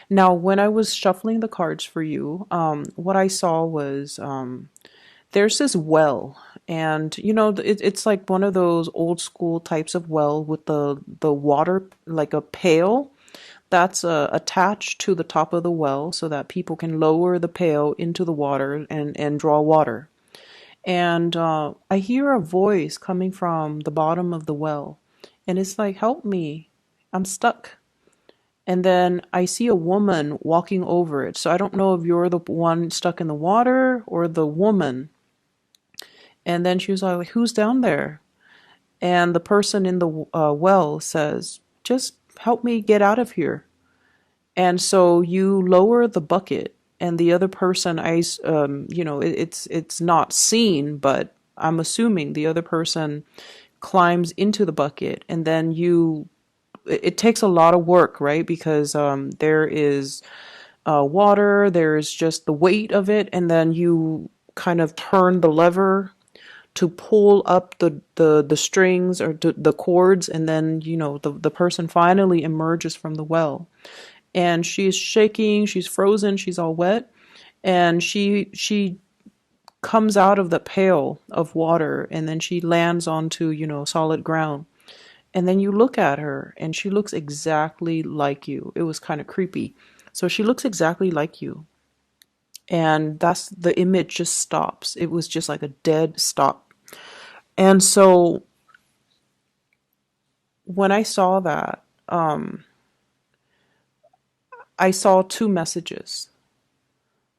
Now, when I was shuffling the cards for you, what I saw was there's this well, and it's like one of those old school types of well with the water like a pail that's attached to the top of the well so that people can lower the pail into the water and draw water. And I hear a voice coming from the bottom of the well, and it's like, "Help me, I'm stuck." And then I see a woman walking over it. So I don't know if you're the one stuck in the water or the woman. And then she was like, "Who's down there?" And the person in the well says, "Just help me get out of here." And so you lower the bucket, and the other person, it's not seen, but I'm assuming the other person climbs into the bucket, and then it takes a lot of work, right? Because there is water, there's just the weight of it, and then you kind of turn the lever to pull up the strings or the cords, and then the person finally emerges from the well, and she's shaking, she's frozen, she's all wet, and she comes out of the pail of water, and then she lands onto solid ground. And then you look at her, and she looks exactly like you. It was kind of creepy. So she looks exactly like you. And that's the image just stops. It was just like a dead stop. And so when I saw that, I saw two messages.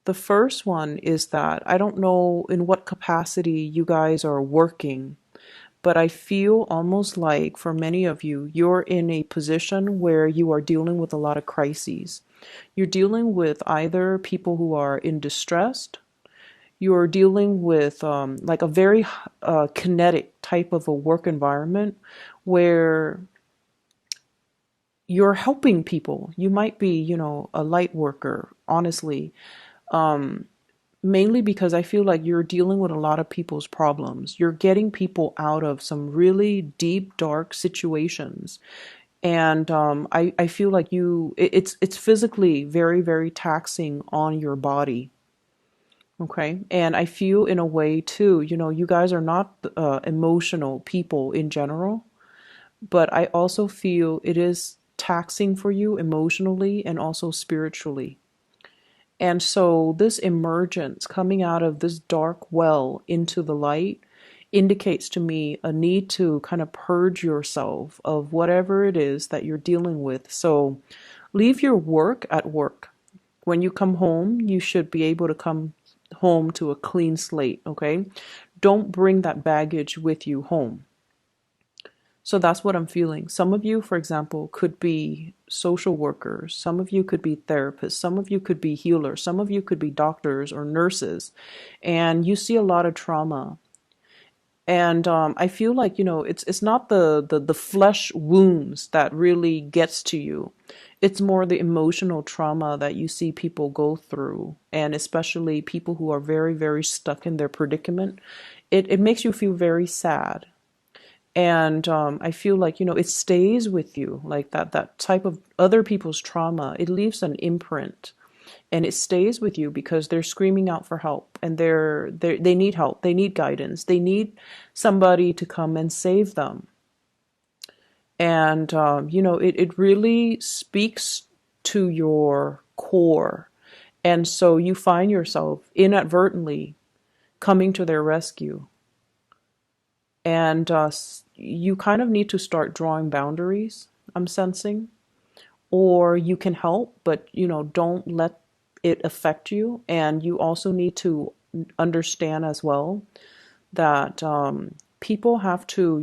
The first one is that I don't know in what capacity you guys are working, but I feel almost like for many of you, you're in a position where you are dealing with a lot of crises. You're dealing with either people who are in distress, you're dealing with like a very kinetic type of a work environment where you're helping people. You might be, a light worker, honestly. Mainly because I feel like you're dealing with a lot of people's problems. You're getting people out of some really deep, dark situations. And I feel like it's physically very, very taxing on your body. Okay. And I feel in a way too, you guys are not emotional people in general, but I also feel it is taxing for you emotionally and also spiritually. And so this emergence coming out of this dark well into the light indicates to me a need to kind of purge yourself of whatever it is that you're dealing with. So leave your work at work. When you come home, you should be able to come home to a clean slate, okay? Don't bring that baggage with you home. So that's what I'm feeling. Some of you, for example, could be social workers. Some of you could be therapists. Some of you could be healers. Some of you could be doctors or nurses. And you see a lot of trauma. And I feel like, it's not the flesh wounds that really gets to you. It's more the emotional trauma that you see people go through. And especially people who are very, very stuck in their predicament. It makes you feel very sad. And I feel like it stays with you, like that type of other people's trauma. It leaves an imprint, and it stays with you because they're screaming out for help, and they need help, they need guidance, they need somebody to come and save them. And it really speaks to your core, and so you find yourself inadvertently coming to their rescue. And you kind of need to start drawing boundaries, I'm sensing. Or you can help, but don't let it affect you. And you also need to understand as well that people have to,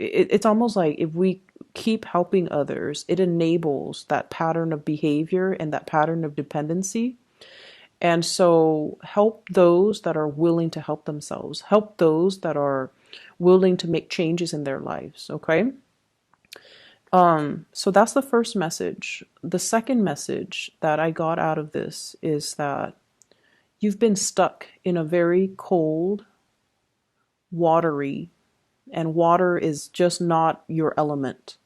it's almost like if we keep helping others, it enables that pattern of behavior and that pattern of dependency. And so help those that are willing to help themselves, help those that are willing to make changes in their lives, okay? So that's the first message. The second message that I got out of this is that you've been stuck in a very cold, watery, and water is just not your element.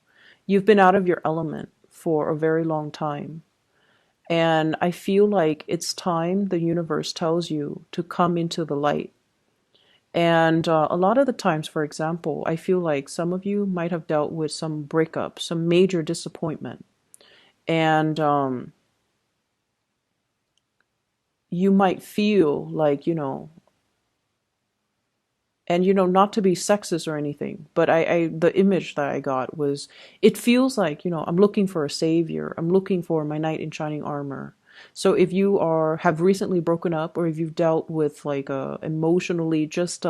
You've been out of your element for a very long time. And I feel like it's time the universe tells you to come into the light. And a lot of the times, for example, I feel like some of you might have dealt with some breakup, some major disappointment. And you might feel like, and not to be sexist or anything, but the image that I got was, it feels like, I'm looking for a savior. I'm looking for my knight in shining armor. So if you have recently broken up, or if you've dealt with like a emotionally just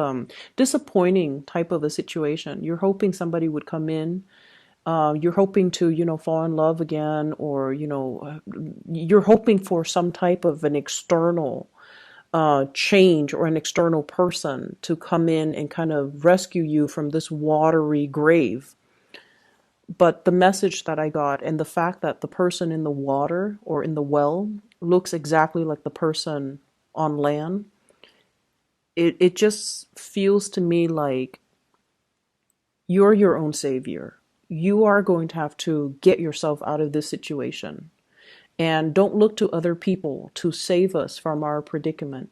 disappointing type of a situation, you're hoping somebody would come in. You're hoping to, fall in love again, or, you're hoping for some type of an external change, or an external person to come in and kind of rescue you from this watery grave. But the message that I got, and the fact that the person in the water or in the well looks exactly like the person on land, it just feels to me like you're your own savior. You are going to have to get yourself out of this situation. And don't look to other people to save us from our predicament.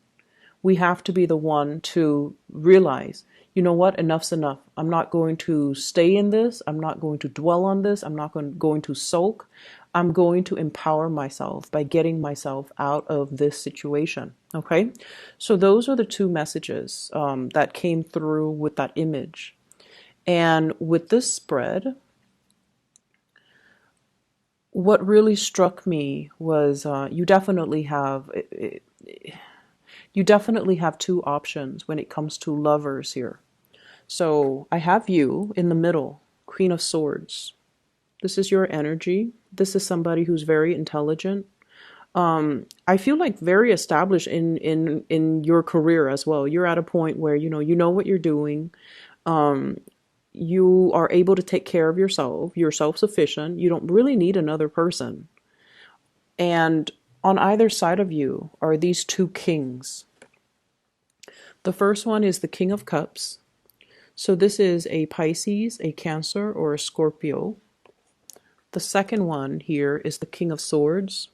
We have to be the one to realize, you know what, enough's enough. I'm not going to stay in this. I'm not going to dwell on this. I'm not going to sulk. I'm going to empower myself by getting myself out of this situation. Okay. So those are the two messages that came through with that image. And with this spread, what really struck me was you definitely have two options when it comes to lovers here. So I have you in the middle, Queen of Swords. This is your energy. This is somebody who's very intelligent. I feel like very established in your career as well. You're at a point where you know what you're doing. You are able to take care of yourself. You're self-sufficient. You don't really need another person. And on either side of you are these two kings. The first one is the King of Cups. So this is a Pisces, a Cancer, or a Scorpio. The second one here is the King of Swords.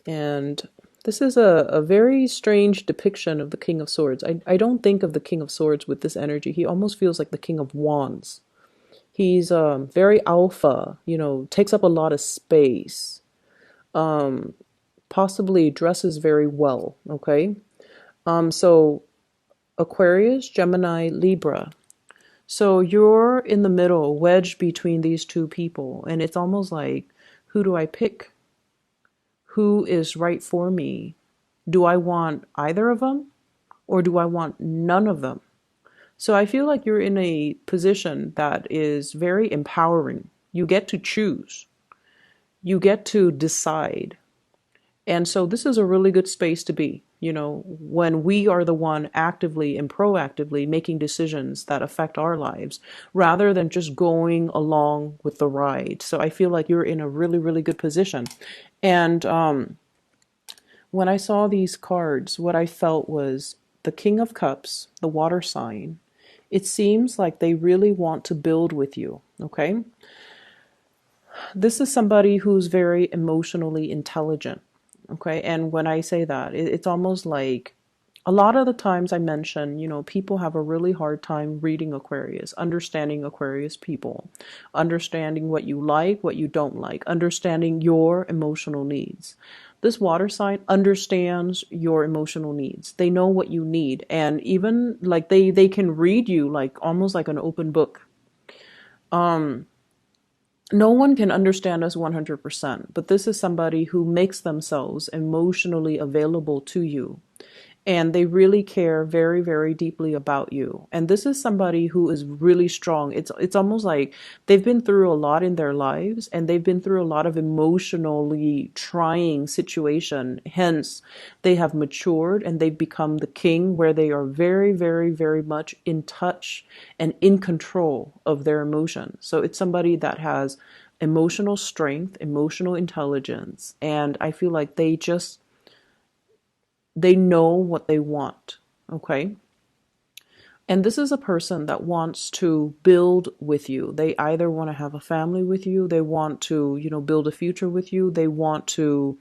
And this is a very strange depiction of the King of Swords. I don't think of the King of Swords with this energy. He almost feels like the King of Wands. He's very alpha, takes up a lot of space. Possibly dresses very well, okay? So Aquarius, Gemini, Libra. So you're in the middle, wedged between these two people, and it's almost like, who do I pick? Who is right for me? Do I want either of them, or do I want none of them? So I feel like you're in a position that is very empowering. You get to choose. You get to decide. And so this is a really good space to be, when we are the one actively and proactively making decisions that affect our lives, rather than just going along with the ride. So I feel like you're in a really, really good position. And when I saw these cards, what I felt was the King of Cups, the water sign. It seems like they really want to build with you, okay? This is somebody who's very emotionally intelligent. Okay, and when I say that, it's almost like a lot of the times I mention, people have a really hard time reading Aquarius, understanding Aquarius people, understanding what you like, what you don't like, understanding your emotional needs. This water sign understands your emotional needs. They know what you need, and even like they can read you like almost like an open book. No one can understand us 100%, but this is somebody who makes themselves emotionally available to you. And they really care very, very deeply about you. And this is somebody who is really strong. It's almost like they've been through a lot in their lives, and they've been through a lot of emotionally trying situation. Hence, they have matured and they've become the king, where they are very, very, very much in touch and in control of their emotions. So it's somebody that has emotional strength, emotional intelligence, and I feel like they know what they want. Okay. And this is a person that wants to build with you. They either want to have a family with you, they want to, build a future with you, they want to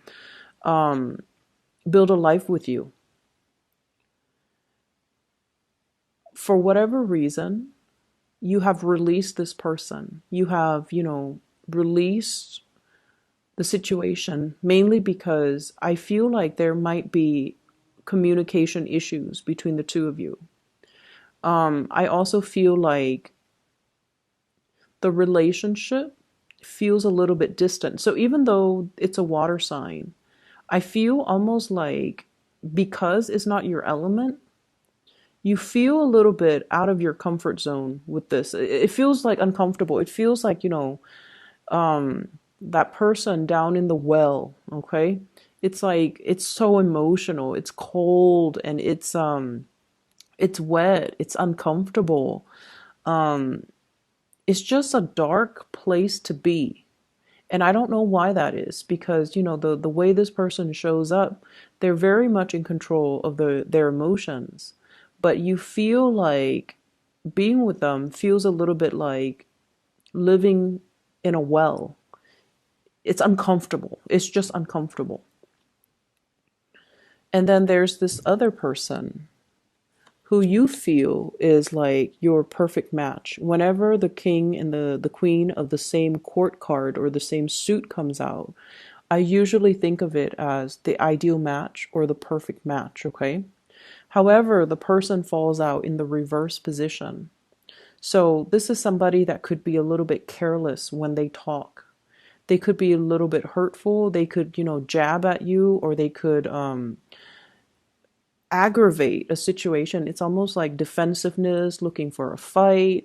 um, build a life with you. For whatever reason, you have released this person. You have, released the situation mainly because I feel like there might be communication issues between the two of you. I also feel like the relationship feels a little bit distant. So even though it's a water sign, I feel almost like because it's not your element, you feel a little bit out of your comfort zone with this. It feels like uncomfortable. It feels like, that person down in the well, okay? It's like it's so emotional. It's cold and it's wet. It's uncomfortable. It's just a dark place to be. And I don't know why that is because, the way this person shows up, they're very much in control of their emotions. But you feel like being with them feels a little bit like living in a well. It's uncomfortable. It's just uncomfortable. And then there's this other person who you feel is like your perfect match. Whenever the king and the queen of the same court card or the same suit comes out, I usually think of it as the ideal match or the perfect match, okay? However, the person falls out in the reverse position. So this is somebody that could be a little bit careless when they talk. They could be a little bit hurtful. They could, jab at you, or they could aggravate a situation. It's almost like defensiveness, looking for a fight,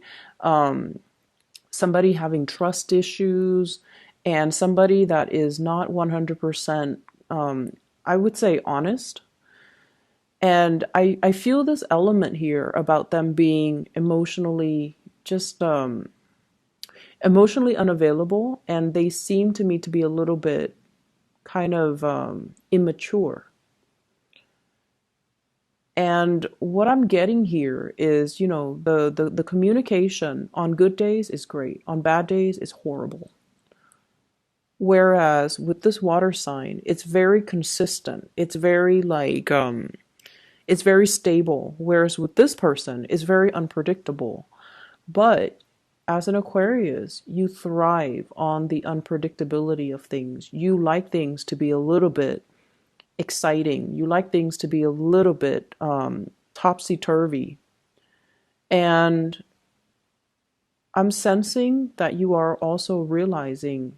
somebody having trust issues, and somebody that is not 100%, I would say, honest. And I feel this element here about them being emotionally just emotionally unavailable, and they seem to me to be a little bit kind of immature. And what I'm getting here is, the communication on good days is great, on bad days is horrible. Whereas with this water sign, it's very consistent. It's very like it's very stable. Whereas with this person, it's very unpredictable. But as an Aquarius, you thrive on the unpredictability of things. You like things to be a little bit exciting. You like things to be a little bit topsy-turvy. And I'm sensing that you are also realizing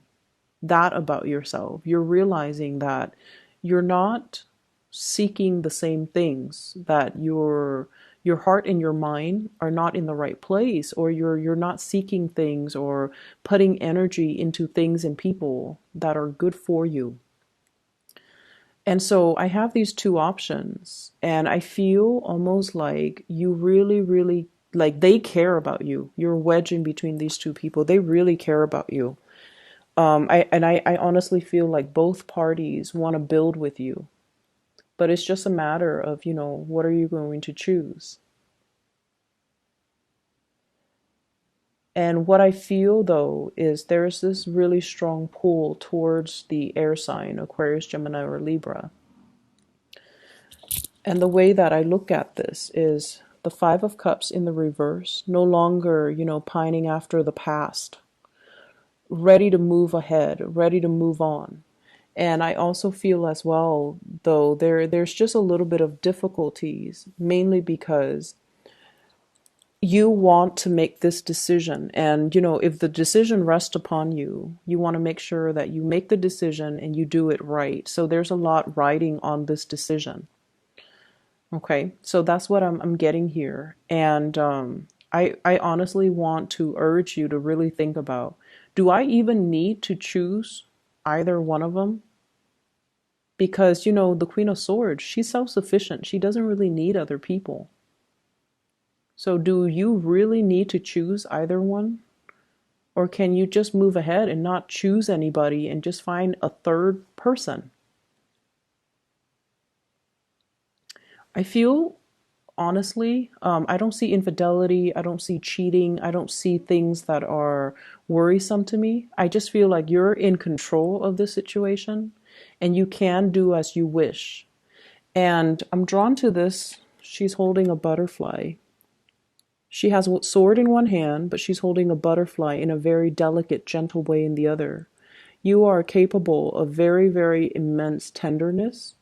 that about yourself. You're realizing that you're not seeking the same things, that your heart and your mind are not in the right place, or you're not seeking things or putting energy into things and people that are good for you. And so I have these two options, and I feel almost like you really, really, like they care about you. You're wedging between these two people. They really care about you. I honestly feel like both parties want to build with you, but it's just a matter of, what are you going to choose? And what I feel though is there's this really strong pull towards the air sign, Aquarius, Gemini, or Libra. And the way that I look at this is the Five of Cups in the reverse, no longer, pining after the past, ready to move ahead, ready to move on. And I also feel as well, though, there's just a little bit of difficulties, mainly because you want to make this decision. And, if the decision rests upon you, you want to make sure that you make the decision and you do it right. So there's a lot riding on this decision. Okay, so that's what I'm getting here. And I honestly want to urge you to really think about, do I even need to choose either one of them? Because, the Queen of Swords, she's self-sufficient. She doesn't really need other people. So do you really need to choose either one? Or can you just move ahead and not choose anybody and just find a third person? I feel honestly. I don't see infidelity. I don't see cheating. I don't see things that are worrisome to me. I just feel like you're in control of the situation and you can do as you wish. And I'm drawn to this. She's holding a butterfly. She has a sword in one hand, but she's holding a butterfly in a very delicate, gentle way in the other. You are capable of very, very immense tenderness,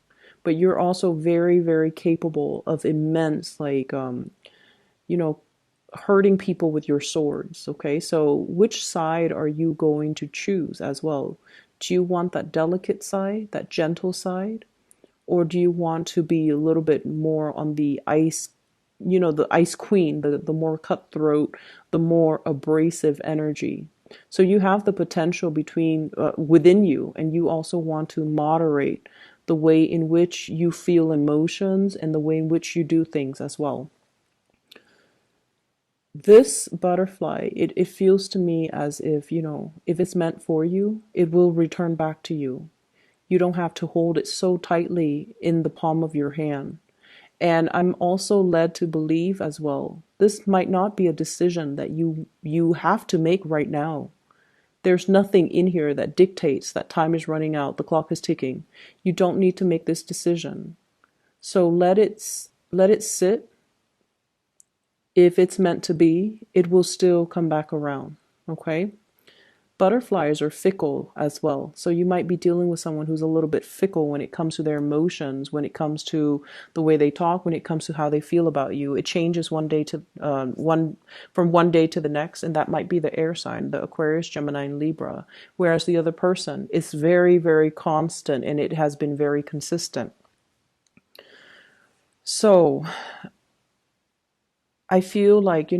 but you're also very, very capable of immense, like, you know, hurting people with your swords. Okay, so which side are you going to choose as well? Do you want that delicate side, that gentle side? Or do you want to be a little bit more on the ice, the ice queen, the more cutthroat, the more abrasive energy? So you have the potential between within you, and you also want to moderate the way in which you feel emotions and the way in which you do things as well. This butterfly, it feels to me as if, if it's meant for you, it will return back to you. You don't have to hold it so tightly in the palm of your hand. And I'm also led to believe as well, this might not be a decision that you have to make right now. There's nothing in here that dictates that time is running out, the clock is ticking. You don't need to make this decision. So let it sit. If it's meant to be, it will still come back around. Okay? Butterflies are fickle as well. So you might be dealing with someone who's a little bit fickle when it comes to their emotions, when it comes to the way they talk, when it comes to how they feel about you. It changes one day to one from one day to the next, and that might be the air sign, the Aquarius, Gemini, and Libra. Whereas the other person is very, very constant, and it has been very consistent. So I feel like,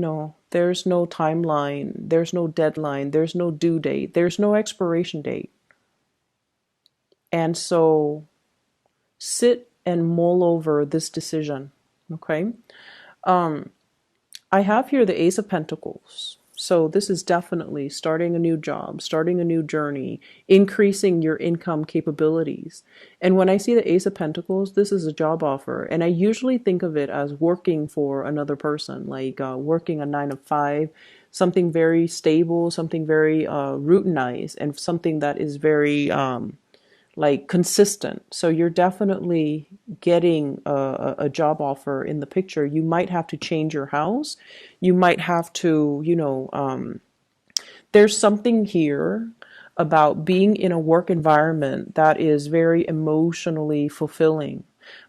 there's no timeline, there's no deadline, there's no due date, there's no expiration date. And so sit and mull over this decision. Okay. Um, I have here the Ace of Pentacles. So this is definitely starting a new job, starting a new journey, increasing your income capabilities. And when I see the Ace of Pentacles, this is a job offer. And I usually think of it as working for another person, like working a 9 to 5, something very stable, something very routinized, and something that is very like consistent. So you're definitely getting a job offer in the picture. You might have to change your house. You might have to, there's something here about being in a work environment that is very emotionally fulfilling.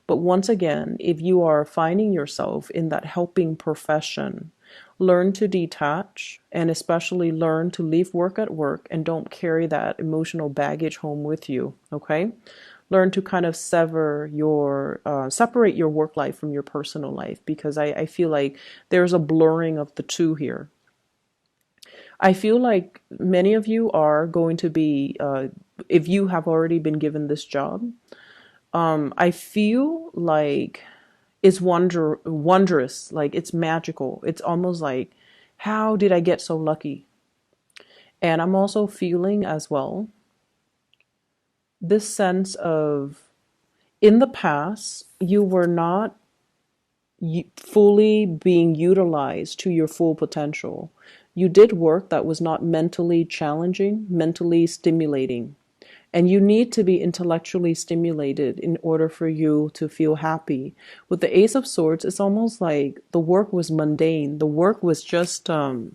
But once again, if you are finding yourself in that helping profession, learn to detach and especially learn to leave work at work and don't carry that emotional baggage home with you. Okay. Learn to kind of separate your work life from your personal life, because I feel like there's a blurring of the two here. I feel like many of you are going to be, if you have already been given this job, I feel like it's wondrous, like it's magical. It's almost like, how did I get so lucky? And I'm also feeling as well this sense of, in the past, you were not fully being utilized to your full potential. You did work that was not mentally challenging, mentally stimulating. And you need to be intellectually stimulated in order for you to feel happy. With the Ace of Swords, it's almost like the work was mundane. The work was just, the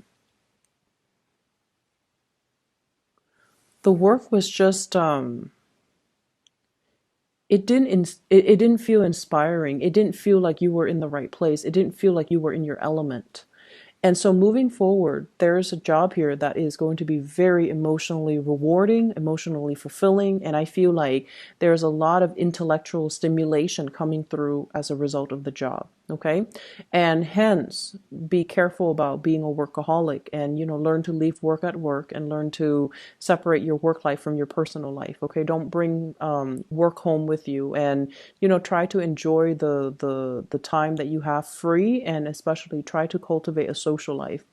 work was just, it didn't feel inspiring. It didn't feel like you were in the right place. It didn't feel like you were in your element. And so moving forward, there's a job here that is going to be very emotionally rewarding, emotionally fulfilling. And I feel like there's a lot of intellectual stimulation coming through as a result of the job. Okay. And hence be careful about being a workaholic and, learn to leave work at work and learn to separate your work life from your personal life. Okay. Don't bring work home with you, and, try to enjoy the time that you have free, and especially try to cultivate a social life.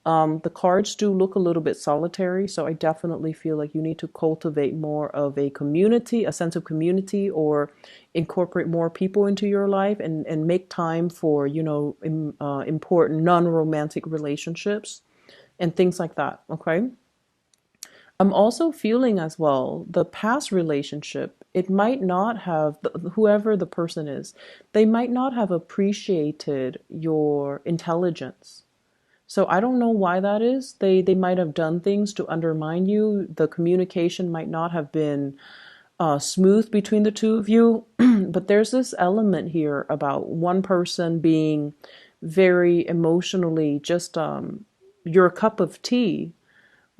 The cards do look a little bit solitary, so I definitely feel like you need to cultivate more of a community, a sense of community, or incorporate more people into your life and make time for, important non-romantic relationships and things like that. Okay. I'm also feeling as well the past relationship, it might not have, whoever the person is, they might not have appreciated your intelligence. So I don't know why that is. They might have done things to undermine you. The communication might not have been smooth between the two of you. But there's this element here about one person being very emotionally just your cup of tea,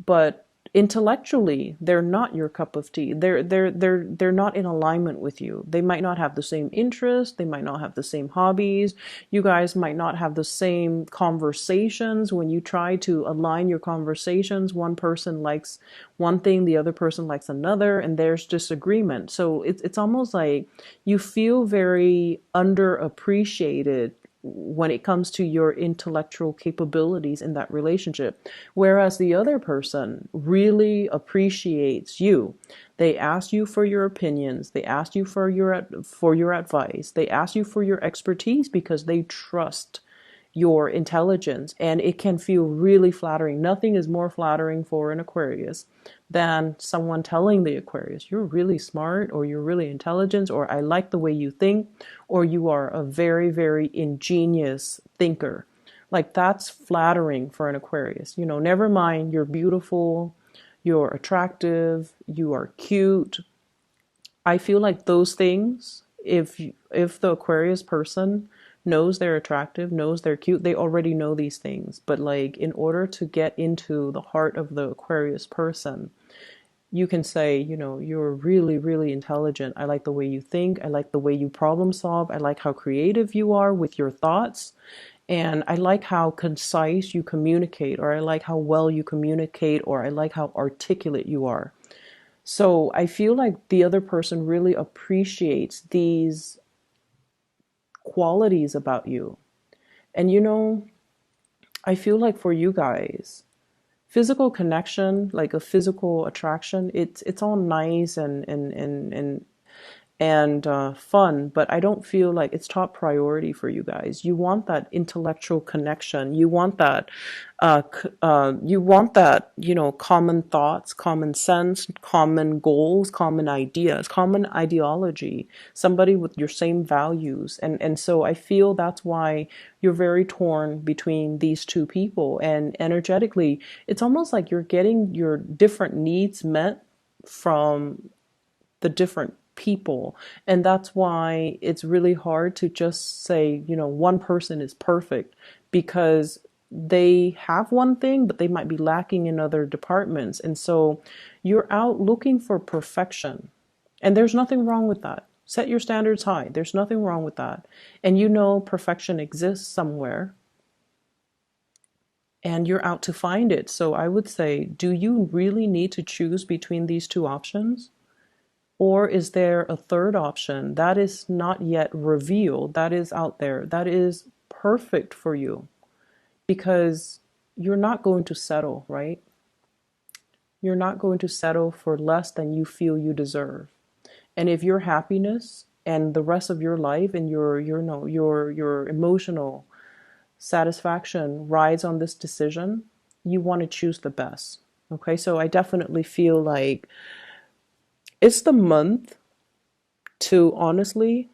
but intellectually they're not your cup of tea. They're not in alignment with you. They might not have the same interests, they might not have the same hobbies. You guys might not have the same conversations. When you try to align your conversations, one person likes one thing, the other person likes another, and there's disagreement. So it's almost like you feel very underappreciated when it comes to your intellectual capabilities in that relationship. Whereas the other person really appreciates you. They ask you for your opinions. They ask you for your advice. They ask you for your expertise because they trust your intelligence, and it can feel really flattering. Nothing is more flattering for an Aquarius than someone telling the Aquarius, you're really smart, or you're really intelligent, or I like the way you think, or you are a very, very ingenious thinker. Like, that's flattering for an Aquarius. Never mind you're beautiful, you're attractive, you are cute. I feel like those things, if the Aquarius person knows they're attractive, knows they're cute, they already know these things. But like, in order to get into the heart of the Aquarius person, you can say, you're really, really intelligent. I like the way you think. I like the way you problem solve. I like how creative you are with your thoughts. And I like how concise you communicate, or I like how well you communicate, or I like how articulate you are. So I feel like the other person really appreciates these qualities about you. And I feel like for you guys, physical connection, like a physical attraction, it's all nice and fun, but I don't feel like it's top priority for you guys. You want that intellectual connection. You want that, common thoughts, common sense, common goals, common ideas, common ideology, somebody with your same values. And so I feel that's why you're very torn between these two people. And energetically, it's almost like you're getting your different needs met from the different people. And that's why it's really hard to just say, one person is perfect, because they have one thing, but they might be lacking in other departments. And so you're out looking for perfection. And there's nothing wrong with that. Set your standards high. There's nothing wrong with that. And perfection exists somewhere, and you're out to find it. So I would say, do you really need to choose between these two options? Or is there a third option that is not yet revealed, that is out there, that is perfect for you? Because you're not going to settle, right? You're not going to settle for less than you feel you deserve. And if your happiness and the rest of your life and your emotional satisfaction rides on this decision, you want to choose the best. Okay, so I definitely feel like it's the month to honestly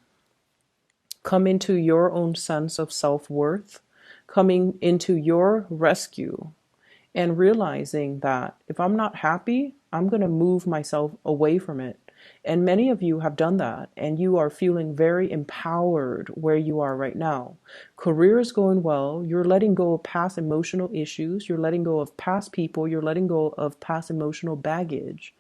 come into your own sense of self-worth, coming into your rescue, and realizing that if I'm not happy, I'm going to move myself away from it. And many of you have done that, and you are feeling very empowered where you are right now. Career is going well. You're letting go of past emotional issues. You're letting go of past people. You're letting go of past emotional baggage.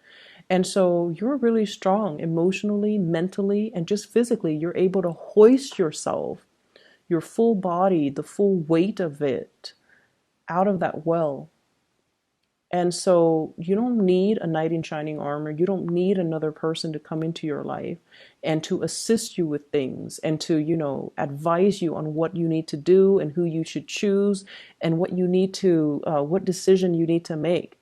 And so you're really strong emotionally, mentally, and just physically. You're able to hoist yourself, your full body, the full weight of it, out of that well. And so you don't need a knight in shining armor. You don't need another person to come into your life and to assist you with things and to, advise you on what you need to do and who you should choose and what decision you need to make.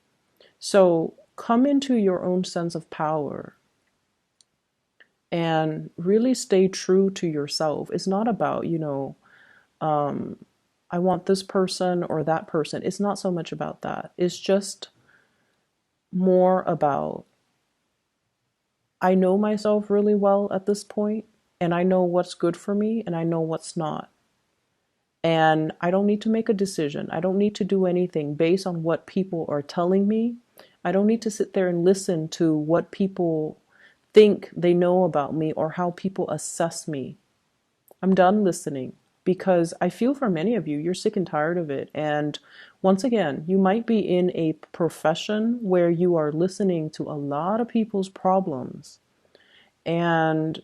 So come into your own sense of power and really stay true to yourself. It's not about, I want this person or that person. It's not so much about that. It's just more about I know myself really well at this point, and I know what's good for me and I know what's not. And I don't need to make a decision. I don't need to do anything based on what people are telling me. I don't need to sit there and listen to what people think they know about me or how people assess me. I'm done listening because I feel for many of you, you're sick and tired of it. And once again, you might be in a profession where you are listening to a lot of people's problems and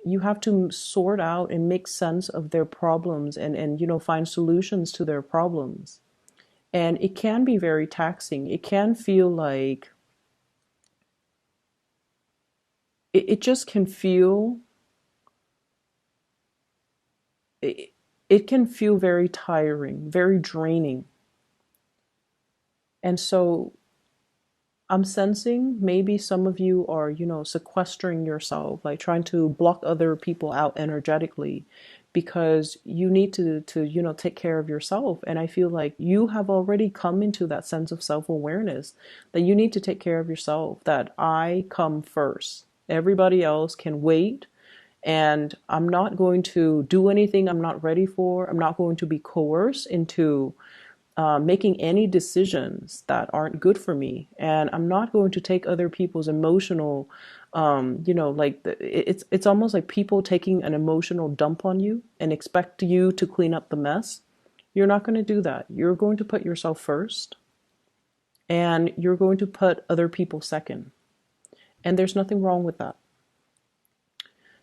you have to sort out and make sense of their problems and find solutions to their problems. And it can be very taxing. It can feel like it just can feel it, it can feel very tiring, very draining. And so I'm sensing maybe some of you are, sequestering yourself, like trying to block other people out energetically because you need to take care of yourself. And I feel like you have already come into that sense of self-awareness that you need to take care of yourself, that I come first. Everybody else can wait. And I'm not going to do anything I'm not ready for. I'm not going to be coerced into making any decisions that aren't good for me, and I'm not going to take other people's emotional, it's almost like people taking an emotional dump on you and expect you to clean up the mess. You're not going to do that. You're going to put yourself first, and you're going to put other people second, and there's nothing wrong with that.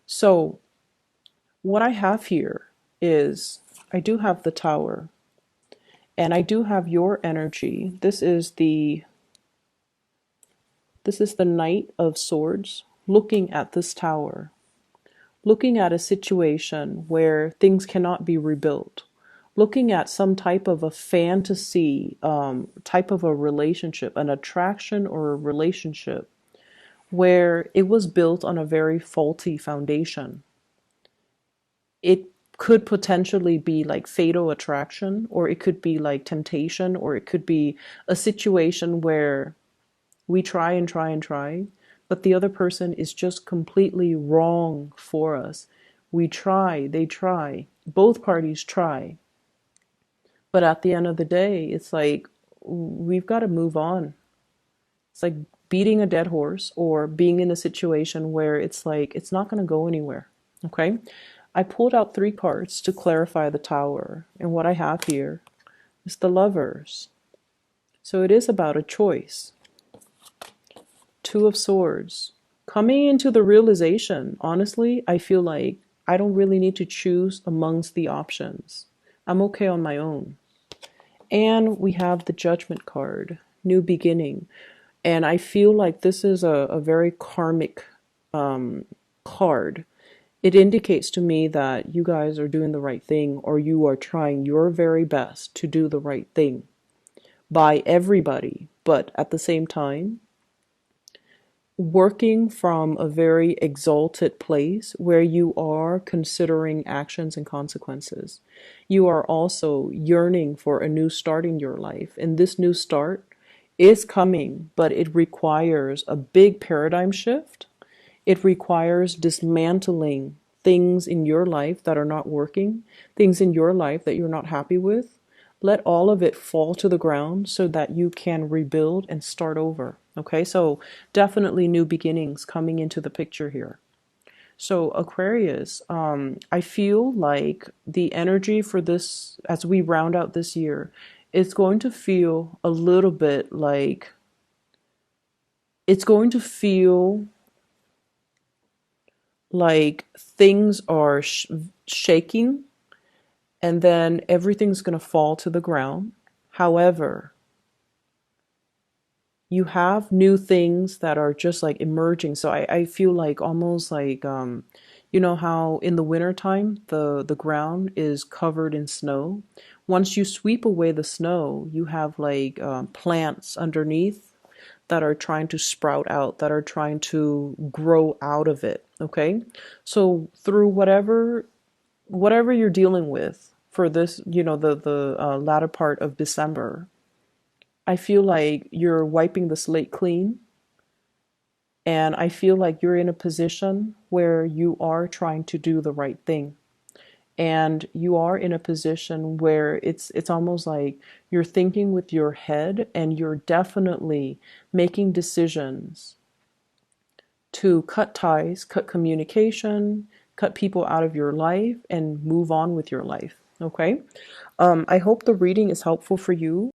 So what I have here is I do have the Tower. And I do have your energy. This is the Knight of Swords looking at this tower, looking at a situation where things cannot be rebuilt, looking at some type of a fantasy, type of a relationship, an attraction or a relationship where it was built on a very faulty foundation. It could potentially be like fatal attraction, or it could be like temptation, or it could be a situation where we try and try and try, but the other person is just completely wrong for us. We try, they try, both parties try. But at the end of the day, it's like we've got to move on. It's like beating a dead horse or being in a situation where it's like it's not going to go anywhere. Okay? I pulled out 3 cards to clarify the Tower, and what I have here is the Lovers. So it is about a choice. 2 of Swords. Coming into the realization, honestly, I feel like I don't really need to choose amongst the options. I'm okay on my own. And we have the Judgment card, New Beginning. And I feel like this is a very karmic card. It indicates to me that you guys are doing the right thing, or you are trying your very best to do the right thing by everybody. But at the same time, working from a very exalted place where you are considering actions and consequences. You are also yearning for a new start in your life. And this new start is coming, but it requires a big paradigm shift. It requires dismantling things in your life that are not working, things in your life that you're not happy with. Let all of it fall to the ground so that you can rebuild and start over. Okay, so definitely new beginnings coming into the picture here. So Aquarius, I feel like the energy for this, as we round out this year, is going to feel a little bit like, it's going to feel like things are shaking and then everything's going to fall to the ground. However, You have new things that are just like emerging. So I feel like almost like you know how in the wintertime the ground is covered in snow. Once you sweep away the snow, you have like plants underneath that are trying to sprout out, that are trying to grow out of it. Okay. So through whatever you're dealing with for this, you know, the latter part of December, I feel like you're wiping the slate clean, and I feel like you're in a position where you are trying to do the right thing. And you are in a position where it's almost like you're thinking with your head, and you're definitely making decisions to cut ties, cut communication, cut people out of your life, and move on with your life. Okay. I hope the reading is helpful for you.